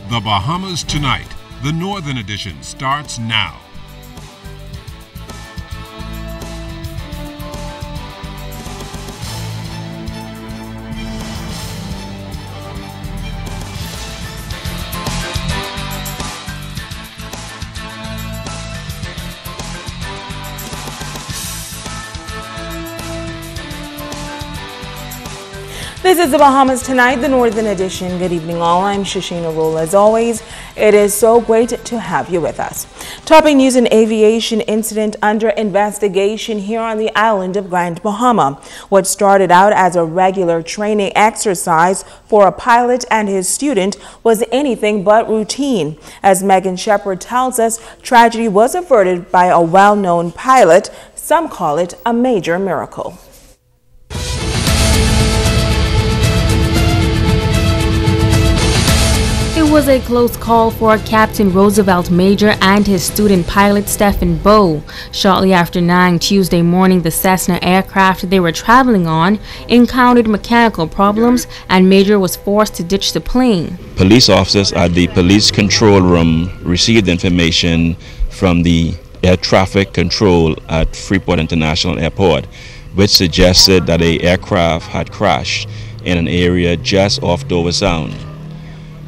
The Bahamas Tonight, the Northern Edition, starts now. This is the Bahamas Tonight, the Northern Edition. Good evening all. I'm Shashina Rule. As always, it is so great to have you with us. Topping news: an aviation incident under investigation here on the island of Grand Bahama. What started out as a regular training exercise for a pilot and his student was anything but routine. As Megan Shepard tells us, tragedy was averted by a well-known pilot. Some call it a major miracle. It was a close call for Captain Roosevelt Major and his student pilot Stephen Bowe. Shortly after 9 Tuesday morning, the Cessna aircraft they were traveling on encountered mechanical problems and Major was forced to ditch the plane. Police officers at the police control room received information from the air traffic control at Freeport International Airport, which suggested that an aircraft had crashed in an area just off Dover Sound.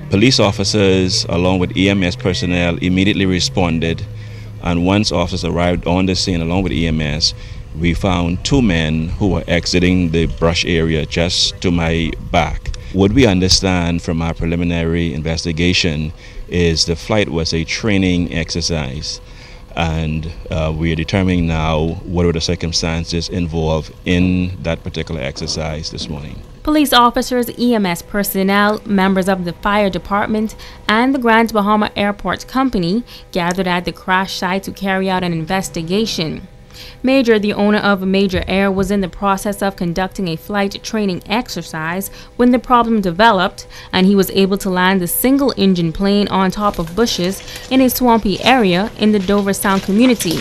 Police officers, along with EMS personnel, immediately responded, and once officers arrived on the scene along with EMS, we found two men who were exiting the brush area just to my back. What we understand from our preliminary investigation is the flight was a training exercise, and we are determining now what were the circumstances involved in that particular exercise this morning. Police officers, EMS personnel, members of the fire department, and the Grand Bahama Airport Company gathered at the crash site to carry out an investigation. Major, the owner of Major Air, was in the process of conducting a flight training exercise when the problem developed, and he was able to land the single-engine plane on top of bushes in a swampy area in the Dover Sound community.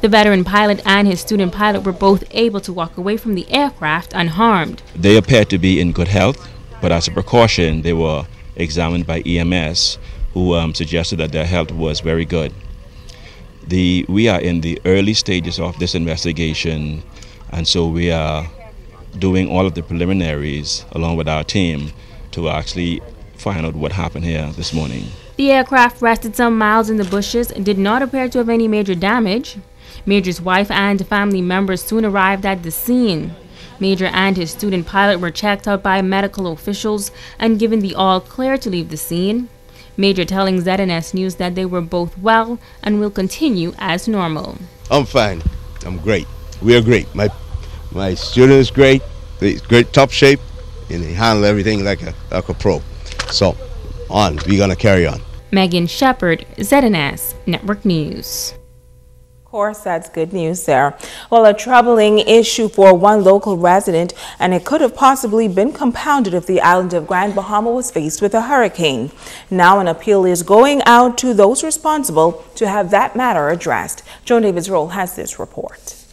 The veteran pilot and his student pilot were both able to walk away from the aircraft unharmed. They appeared to be in good health, but as a precaution, they were examined by EMS, who suggested that their health was very good. We are in the early stages of this investigation, and so we are doing all of the preliminaries along with our team to actually find out what happened here this morning. The aircraft rested some miles in the bushes and did not appear to have any major damage. Major's wife and family members soon arrived at the scene. Major and his student pilot were checked out by medical officials and given the all clear to leave the scene. Major telling ZNS News that they were both well and will continue as normal. I'm fine. I'm great. We are great. My student is great. He's great, top shape, and he handle everything like a pro. So, we're gonna carry on. Megan Shepard, ZNS Network News. Of course, that's good news there. Well, a troubling issue for one local resident, and it could have possibly been compounded if the island of Grand Bahama was faced with a hurricane. Now an appeal is going out to those responsible to have that matter addressed. Joan Davis-Roll has this report.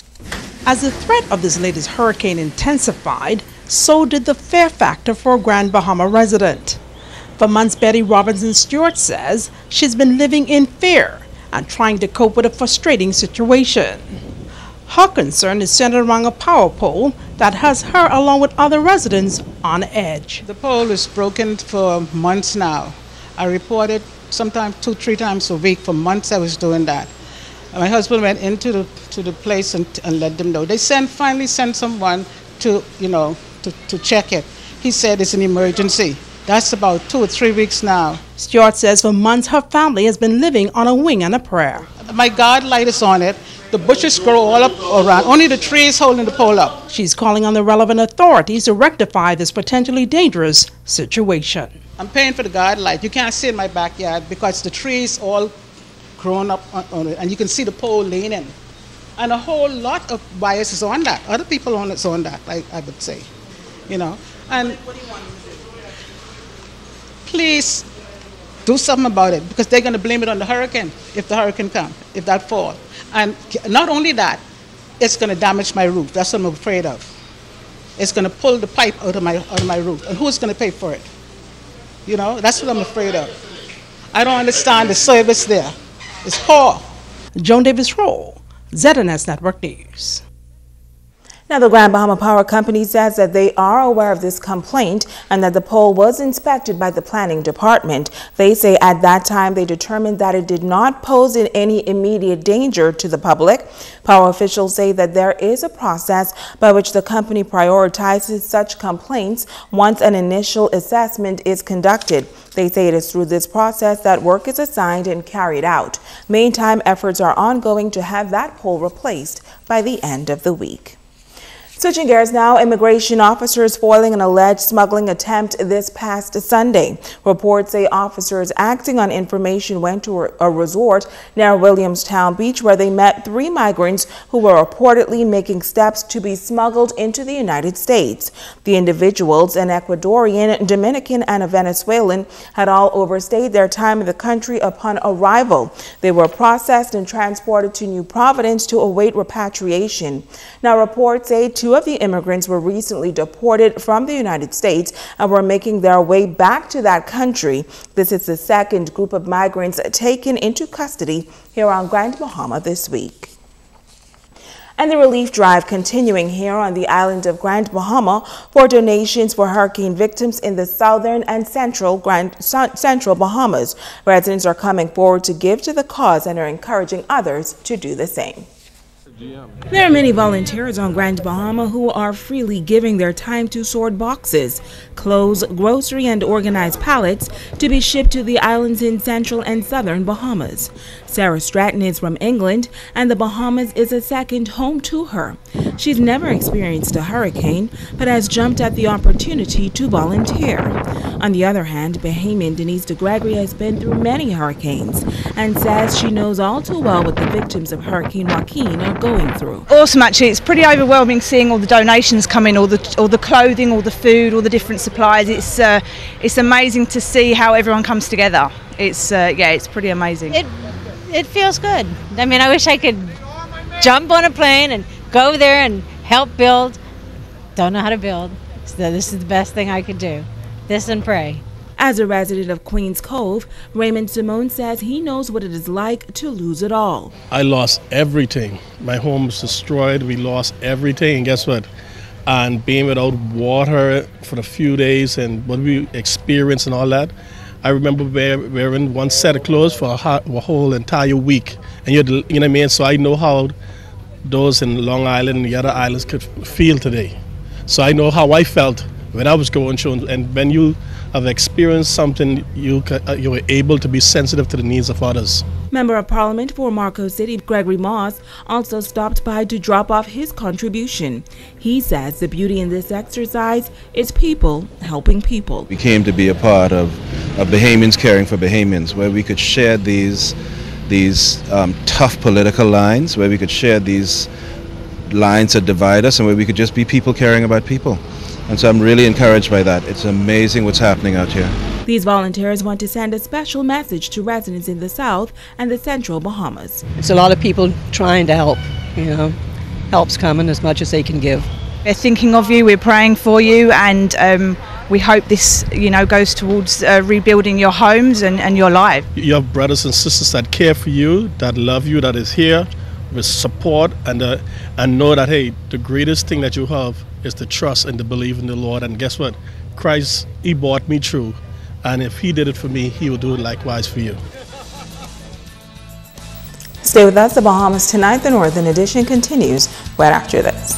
As the threat of this latest hurricane intensified, so did the fear factor for a Grand Bahama resident. For months, Betty Robinson Stewart says she's been living in fear and trying to cope with a frustrating situation. Her concern is centered around a power pole that has her, along with other residents, on edge. The pole is broken for months now. I reported sometimes 2-3 times a week. For months I was doing that. My husband went into the place and let them know. They finally sent someone to check it. He said it's an emergency. That's about 2 or 3 weeks now. Stewart says for months her family has been living on a wing and a prayer. My guard light is on it. The bushes grow all up around. Only the trees holding the pole up. She's calling on the relevant authorities to rectify this potentially dangerous situation. I'm paying for the guard light. You can't see in my backyard because the trees all grown up on it, and you can see the pole leaning. And a whole lot of wires is on that. Other people on it's on that, I would say. And what do you want them to do? Please do something about it, because they're going to blame it on the hurricane if the hurricane comes, if that falls. And not only that, it's going to damage my roof. That's what I'm afraid of. is going to pull the pipe out of my roof. And who's going to pay for it? You know, that's what I'm afraid of. I don't understand the service there. It's poor. Joan Davis-Roll, ZNS Network News. Now, the Grand Bahama Power Company says that they are aware of this complaint and that the pole was inspected by the planning department. They say at that time they determined that it did not pose any immediate danger to the public. Power officials say that there is a process by which the company prioritizes such complaints once an initial assessment is conducted. They say it is through this process that work is assigned and carried out. Meantime, efforts are ongoing to have that pole replaced by the end of the week. Switching gears now, immigration officers foiling an alleged smuggling attempt this past Sunday. Reports say officers acting on information went to a resort near Williamstown Beach where they met 3 migrants who were reportedly making steps to be smuggled into the United States. The individuals, an Ecuadorian, Dominican, and a Venezuelan, had all overstayed their time in the country upon arrival. They were processed and transported to New Providence to await repatriation. Now, reports say 2 of the immigrants were recently deported from the United States and were making their way back to that country. This is the second group of migrants taken into custody here on Grand Bahama this week. And the relief drive continuing here on the island of Grand Bahama for donations for hurricane victims in the southern and central Bahamas. Residents are coming forward to give to the cause and are encouraging others to do the same. There are many volunteers on Grand Bahama who are freely giving their time to sort boxes, clothes, grocery, and organized pallets to be shipped to the islands in central and southern Bahamas. Sarah Stratton is from England, and the Bahamas is a second home to her. She's never experienced a hurricane, but has jumped at the opportunity to volunteer. On the other hand, Bahamian Denise DeGregory has been through many hurricanes and says she knows all too well what the victims of Hurricane Joaquin are going through. Awesome, actually. It's pretty overwhelming seeing all the donations come in, all the clothing, all the food, all the different supplies. It's amazing to see how everyone comes together. It's pretty amazing. It feels good. I mean, I wish I could jump on a plane and go there and help build. Don't know how to build, so this is the best thing I could do. This and pray. As a resident of Queens Cove, Raymond Simone says he knows what it is like to lose it all. I lost everything. My home was destroyed. We lost everything. And guess what? And being without water for a few days and what we experienced and all that, I remember wearing one set of clothes for a whole entire week. And you know what I mean? So I know how those in Long Island and the other islands could feel today. So I know how I felt when I was going through. And when you have experienced something, you were able to be sensitive to the needs of others. Member of Parliament for Marco City, Gregory Moss, also stopped by to drop off his contribution. He says the beauty in this exercise is people helping people. We came to be a part of Bahamians caring for Bahamians, where we could share these tough political lines, where we could share these lines that divide us, and where we could just be people caring about people. And so I'm really encouraged by that. It's amazing what's happening out here. These volunteers want to send a special message to residents in the South and the Central Bahamas. It's a lot of people trying to help, help's coming as much as they can give. We're thinking of you, we're praying for you, and we hope this, goes towards rebuilding your homes and your life. You have brothers and sisters that care for you, that love you, that is here with support, and know that, hey, the greatest thing that you have is to trust and to believe in the Lord. And guess what? Christ, He brought me through. And if He did it for me, He will do it likewise for you. Stay with us. The Bahamas Tonight, the Northern Edition continues right after this.